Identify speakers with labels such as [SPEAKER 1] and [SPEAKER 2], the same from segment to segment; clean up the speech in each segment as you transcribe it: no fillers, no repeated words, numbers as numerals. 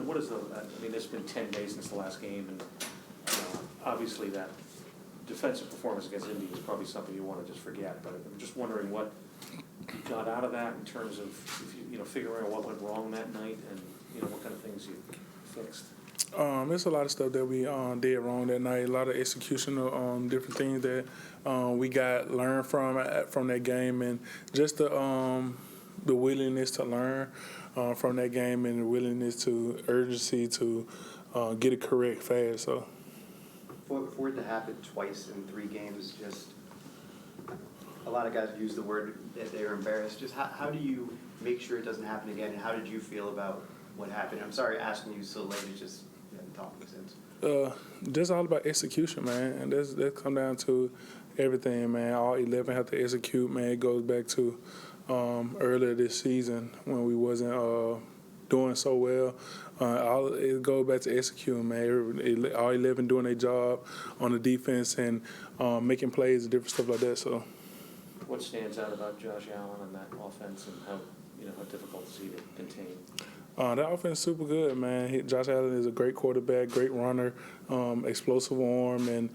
[SPEAKER 1] what is the? I mean, it's been 10 days since the last game, and obviously that defensive performance against Indy is probably something you want to just forget. But I'm just wondering what you got out of that in terms of if you figuring out what went wrong that night, and what kind of things you fixed.
[SPEAKER 2] There's a lot of stuff that we did wrong that night. A lot of executional different things that we got learned from that game, and just the willingness to learn from that game, and the willingness to urgency to get it correct fast. So
[SPEAKER 3] for it to happen twice in 3 games, just a lot of guys use the word that they were embarrassed. Just how do you make sure it doesn't happen again, and how did you feel about what happened? I'm sorry asking you so late. It's just you haven't talked since.
[SPEAKER 2] Just all about execution, man, and that come down to everything, man. All 11 have to execute, man. It goes back to earlier this season when we wasn't doing so well. It goes back to executing, man. All 11 doing their job on the defense and making plays and different stuff like that. So,
[SPEAKER 1] what stands out about Josh Allen and that offense, and how difficult is he to contain?
[SPEAKER 2] That offense is super good, man. Josh Allen is a great quarterback, great runner, explosive arm, and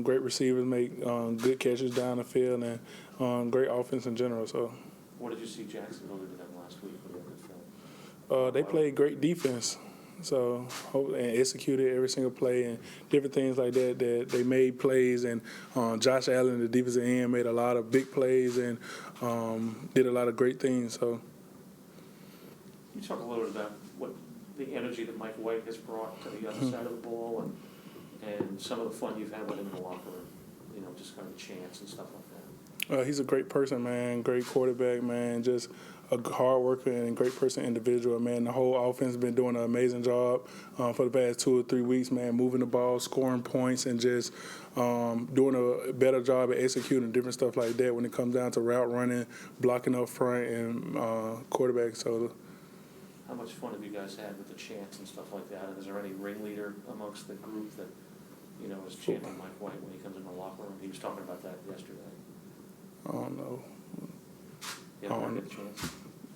[SPEAKER 2] great receivers, make good catches down the field, and great offense in general. So,
[SPEAKER 1] what did you see Jacksonville do to them last week? What did they film?
[SPEAKER 2] They played great defense, so and executed every single play and different things like that. That they made plays, and Josh Allen, the defensive end, made a lot of big plays and did a lot of great things. So.
[SPEAKER 1] Can you talk a little bit about what the energy that Mike White has brought to the other side of the ball, and some of the fun you've had with him in the locker room, just kind of chants and stuff like that?
[SPEAKER 2] He's a great person, man. Great quarterback, man. Just a hard worker and great person, individual, man. The whole offense has been doing an amazing job for the past 2 or 3 weeks, man. Moving the ball, scoring points, and just doing a better job at executing different stuff like that when it comes down to route running, blocking up front, and quarterback. So.
[SPEAKER 1] How much fun have you guys had with the chants and stuff like that? And is there any ringleader amongst the group that, is chanting Mike White when he comes in the locker room? He was talking about that yesterday.
[SPEAKER 2] I don't know.
[SPEAKER 1] You haven't heard the chants?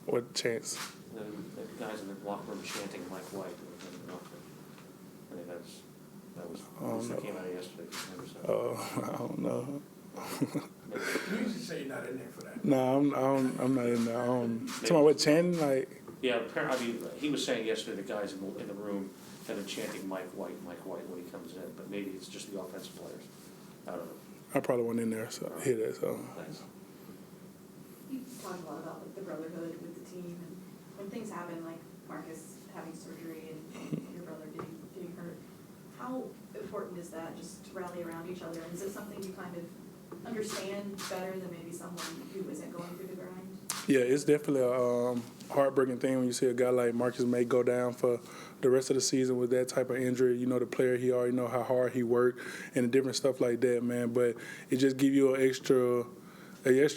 [SPEAKER 2] What chants?
[SPEAKER 1] The guys in the locker room chanting Mike White. I think that came out of yesterday.
[SPEAKER 2] I don't know.
[SPEAKER 4] You usually say you're not in there for that.
[SPEAKER 2] No, I'm not in there. Talking about what chanting, like.
[SPEAKER 1] Yeah, apparently, he was saying yesterday the guys in the room have been chanting Mike White when he comes in, but maybe it's just the offensive players. I don't know.
[SPEAKER 2] I probably wasn't in there, so I hear that. So.
[SPEAKER 1] Thanks.
[SPEAKER 5] You talk a lot about the brotherhood with the team, and when things happen, like Marcus having surgery and your brother getting hurt, how important is that just to rally around each other? And is it something you kind of understand better than maybe someone who isn't going through the grind?
[SPEAKER 2] Yeah, it's definitely a heartbreaking thing when you see a guy like Marcus May go down for the rest of the season with that type of injury. The player, he already know how hard he worked and the different stuff like that, man. But it just give you an extra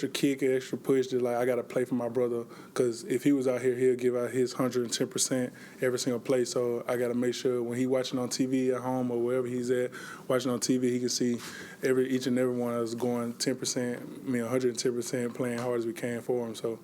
[SPEAKER 2] kick, an extra push that, like, I got to play for my brother, because if he was out here, he'll give out his 110% every single play. So I got to make sure when he watching on TV at home or wherever he's at, watching on TV, he can see each and every one of us going 10%, 110%, playing hard as we can for him. So